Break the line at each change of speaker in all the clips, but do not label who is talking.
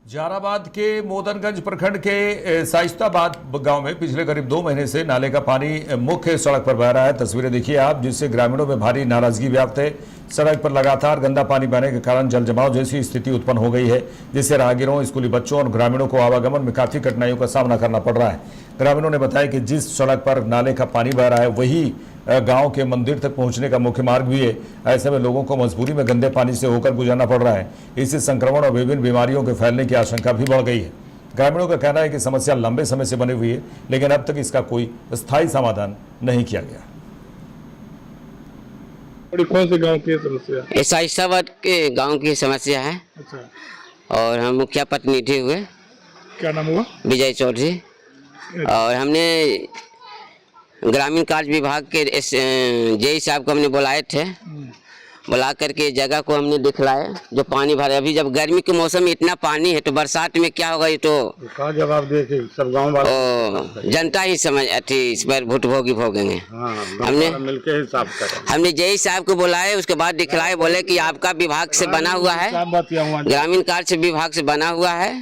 जहानाबाद के मोदनगंज प्रखंड के शाइस्ताबाद गांव में पिछले करीब 2 महीने से नाले का पानी मुख्य सड़क पर बह रहा है। तस्वीरें देखिए आप, जिससे ग्रामीणों में भारी नाराजगी व्याप्त है। सड़क पर लगातार गंदा पानी बहने के कारण जल जमाव जैसी स्थिति उत्पन्न हो गई है, जिससे राहगीरों, स्कूली बच्चों और ग्रामीणों को आवागमन में काफी कठिनाइयों का सामना करना पड़ रहा है। ग्रामीणों ने बताया कि जिस सड़क पर नाले का पानी बह रहा है वही गांव के मंदिर तक पहुंचने का मुख्य मार्ग भी है। ऐसे में लोगों को मजबूरी में गंदे पानी से होकर गुजरना पड़ रहा है। इससे संक्रमण और विभिन्न बीमारियों के फैलने की आशंका भी बढ़ गई है। ग्रामीणों का कहना है कि समस्या लंबे समय से बनी हुई है, लेकिन अब तक इसका कोई स्थायी समाधान नहीं किया गया।
कौन से गांव की समस्या?
ऐसा शाइस्ताबाद के गांव की समस्या है।
अच्छा।
और हम मुखिया प्रतिनिधि हुए।
क्या नाम हुआ?
विजय चौधरी। और हमने ग्रामीण कार्य विभाग के जेई साहब को हमने बुलाए थे। बुला करके जगह को हमने दिखलाए जो पानी भरे। अभी जब गर्मी के मौसम में इतना पानी है तो बरसात में क्या होगा, ये तो
कहाँ जवाब देखे सब गांव वाले,
जनता ही समझ इस पर भुगतभोगी भोगेंगे। हमने
मिलके ही साफ करें।
हमने जेई साहब को बुलाए, उसके बाद दिखलाए, बोले कि आपका विभाग से बना हुआ है, ग्रामीण कार्य विभाग से बना हुआ है,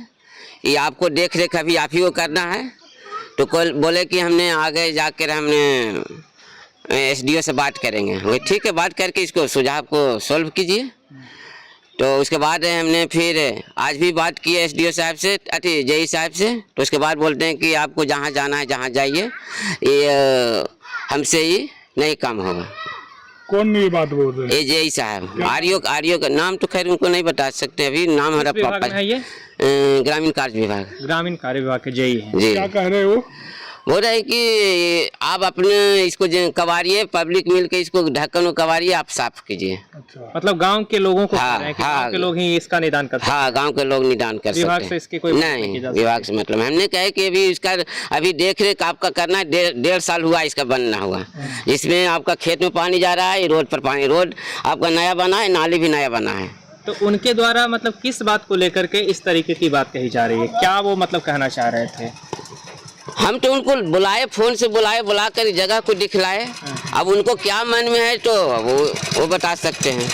ये आपको देख रेख अभी आप ही को करना है। तो कल बोले कि हमने आगे जाकर हमने एसडीओ से बात करेंगे। वो ठीक है, बात करके इसको सुझाव को सॉल्व कीजिए। तो उसके बाद हमने फिर आज भी बात की एसडीओ साहब से, जेई साहब से। तो उसके बाद बोलते हैं कि आपको जहाँ जाना है जहाँ जाइए, ये हमसे ही नहीं काम होगा।
कौन ये बात बोल रहे हैं?
ये जेई साहब, आर्यो का नाम तो खैर उनको नहीं बता सकते अभी, नाम हमारा प्रॉपर
है। ये
ग्रामीण कार्य विभाग
के जेई है।
जी।
क्या कह रहे हो?
बोल रहे हैं कि आप अपने इसको कवारिए, पब्लिक मिलके इसको ढक्कन कवारिए, आप साफ कीजिए।
अच्छा।
मतलब गांव के लोगों को
हाँ,
कह रहे हैं कि
हाँ,
गांव के लोग ही इसका निदान कर सकते हैं।
हाँ, गांव के लोग निदान कर सकते हैं।
विभाग से इसकी कोई
नहीं, विभाग से मतलब हमने कहे कि अभी इसका अभी देख रेख आपका करना है। 1.5 साल हुआ इसका बनना हुआ। इसमें आपका खेत में पानी जा रहा है, रोड पर पानी, रोड आपका नया बना है, नाली भी नया बना है।
तो उनके द्वारा मतलब किस बात को लेकर के इस तरीके की बात कही जा रही है, क्या वो मतलब कहना चाह रहे थे?
हम तो उनको बुलाए, फोन से बुला कर जगह को दिखलाए। अब उनको क्या मन में है तो वो बता सकते हैं।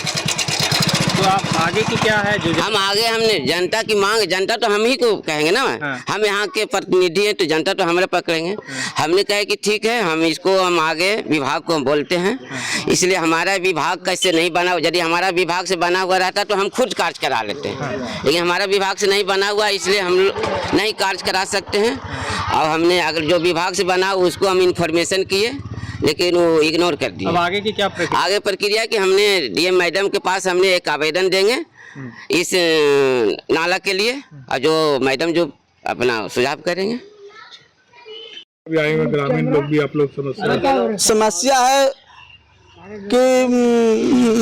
तो आप आगे की क्या है जो
हम आगे हमने जनता की मांग, जनता तो हम ही को कहेंगे ना।
हाँ।
हम यहाँ के प्रतिनिधि हैं तो जनता तो हमारे पकड़ेंगे। हमने कहा कि ठीक है, हम इसको हम आगे विभाग को बोलते हैं। इसलिए हमारा विभाग कैसे नहीं बना, यदि हमारा विभाग से बना हुआ रहता तो हम खुद कार्य करा लेते हैं, लेकिन हमारा विभाग से नहीं बना हुआ इसलिए हम नहीं कार्य करा सकते हैं। और हमने अगर जो विभाग से बना उसको हम इंफॉर्मेशन किए, लेकिन वो इग्नोर कर दिया।
अब आगे की क्या प्रक्रिया?
आगे प्रक्रिया कि हमने डीएम मैडम के पास हमने एक आवेदन देंगे इस नाला के लिए, और जो मैडम जो अपना सुझाव करेंगे।
अभी आए हुए ग्रामीण लोग भी आप लोग
समस्या है कि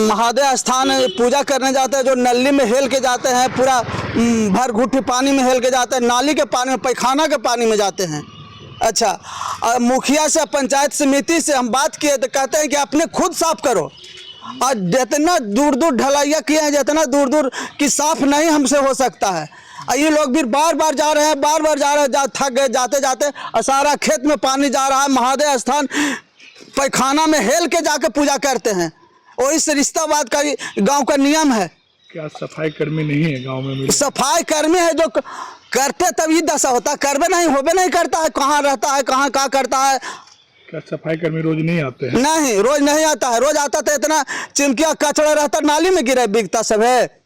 महादेव स्थान पूजा करने जाते हैं, जो नली में हेल के जाते हैं, पूरा भर घुट्टी पानी में हेल के जाते हैं, नाली के पानी में, पैखाना के पानी में जाते हैं। अच्छा, मुखिया से, पंचायत समिति से हम बात किए तो कहते हैं कि अपने खुद साफ करो। और जितना दूर दूर ढलैया किए हैं, जितना दूर दूर कि साफ नहीं हमसे हो सकता है। और ये लोग भी बार बार जा रहे हैं, थक गए जाते जाते, और सारा खेत में पानी जा रहा है। महादेव स्थान पैखाना में हेल के जाके पूजा करते हैं, और इस रिश्ताबाद का गांव का नियम है।
क्या सफाई कर्मी नहीं है गांव में?
सफाई कर्मी है, जो करते तभी दशा होता, करबे नहीं होबे नहीं करता है। कहाँ रहता है, कहाँ क्या करता है?
क्या सफाई कर्मी रोज नहीं आते हैं?
नहीं, रोज नहीं आता है। रोज आता तो इतना चिमकिया कचड़ा रहता, नाली में गिरे बिकता सब है।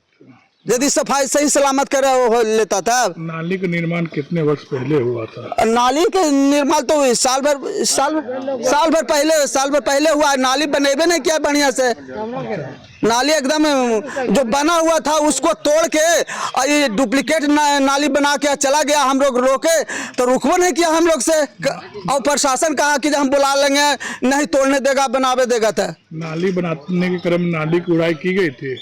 यदि सफाई सही सलामत करे हो लेता था।
नाली का निर्माण कितने वर्ष पहले हुआ था?
नाली के निर्माण तो साल भर पहले हुआ है। नाली बनेबे नहीं किया बढ़िया से। नाली एकदम जो बना हुआ था उसको तोड़ के और ये डुप्लीकेट नाली बना के चला गया। हम लोग रोके तो रुकबो नहीं किया हम लोग से, और प्रशासन कहा कि हम बुला लेंगे, नहीं तोड़ने देगा, बनावे देगा था।
नाली बनाने के क्रम नाली की उड़ाई की गई थी,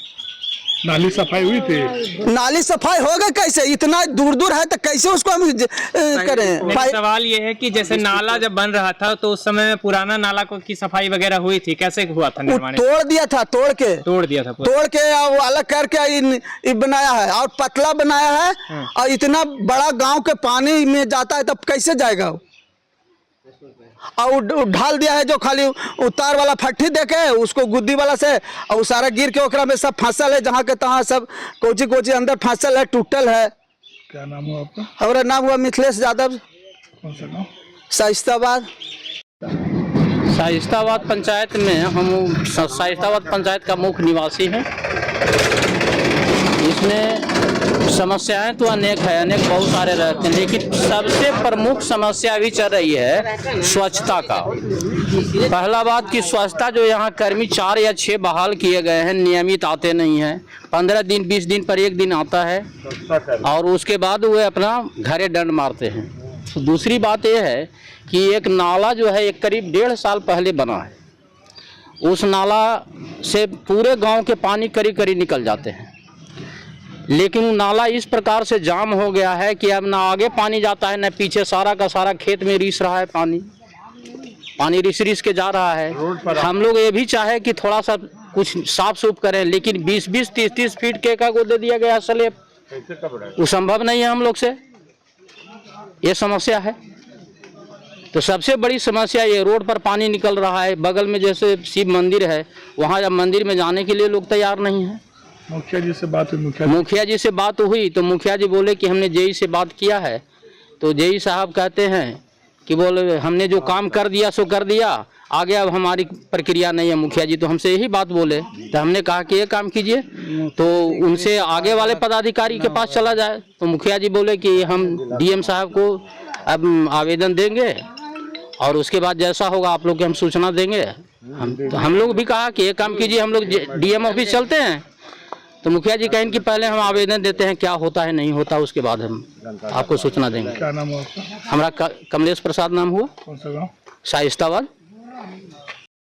नाली सफाई हुई थी।
नाली सफाई होगा कैसे? इतना दूर दूर है तो कैसे उसको हम करें?
सवाल ये है कि जैसे नाला जब बन रहा था तो उस समय में पुराना नाला की सफाई वगैरह हुई थी, कैसे हुआ था निर्माण?
तोड़ दिया था, तोड़ के और अलग करके बनाया है, और पतला बनाया है। और इतना बड़ा गांव के पानी में जाता है तब कैसे जाएगा? और ढाल दिया है, जो खाली उतार वाला फट्टी देके उसको गुद्दी वाला से, और सारा गिर के ओकरा में सब फसल है, जहाँ के तहाँ सब कोची अंदर फसल है, टूटल है।
क्या नाम हुआ आपका?
हमारा नाम हुआ मिथिलेश यादव,
कौन सा गाँव?
शाइस्ताबाद।
शाइस्ताबाद पंचायत में हम शाइस्ताबाद पंचायत का मुख्य निवासी हैं। इसमें समस्याएं तो अनेक है, अनेक बहुत सारे रहते हैं, लेकिन सबसे प्रमुख समस्या अभी चल रही है स्वच्छता का। पहला बात कि स्वच्छता जो यहाँ कर्मी 4 या 6 बहाल किए गए हैं, नियमित आते नहीं हैं। 15 दिन 20 दिन पर एक दिन आता है और उसके बाद वे अपना घरे दंड मारते हैं। तो दूसरी बात यह है कि एक नाला जो है एक करीब 1.5 साल पहले बना है, उस नाला से पूरे गांव के पानी करीब करीब निकल जाते हैं, लेकिन नाला इस प्रकार से जाम हो गया है कि अब ना आगे पानी जाता है, ना पीछे सारा का सारा खेत में रिस रहा है, पानी रिस के जा रहा है। हम लोग ये भी चाहे कि थोड़ा सा कुछ साफ सुफ करें, लेकिन 20-20 30-30 फीट के का दे दिया गया स्लैब, वो संभव नहीं है हम लोग से, ये समस्या है। तो सबसे बड़ी समस्या ये रोड पर पानी निकल रहा है। बगल में जैसे शिव मंदिर है, वहाँ जब मंदिर में जाने के लिए लोग तैयार नहीं हैं।
मुखिया जी से बात हुई?
मुखिया जी से बात हुई तो मुखिया जी बोले कि हमने जेई से बात किया है। तो जेई साहब कहते हैं कि बोले हमने जो काम कर दिया सो कर दिया, आगे अब हमारी प्रक्रिया नहीं है। मुखिया जी तो हमसे यही बात बोले, तो हमने कहा कि ये काम कीजिए, तो उनसे आगे वाले पदाधिकारी के पास चला जाए। तो मुखिया जी बोले कि हम डीएम साहब को अब आवेदन देंगे और उसके बाद जैसा होगा आप लोग को हम सूचना देंगे। हम लोग भी कहा कि ये काम कीजिए, हम लोग डीएम ऑफिस चलते हैं। तो मुखिया जी कहें कि पहले हम आवेदन देते हैं, क्या होता है नहीं होता, उसके बाद हम आपको सूचना देंगे।
क्या नाम हुआ आपका?
हमारा कमलेश प्रसाद नाम हुआ।
कौन सा गाँव?
शाइस्ताबाद।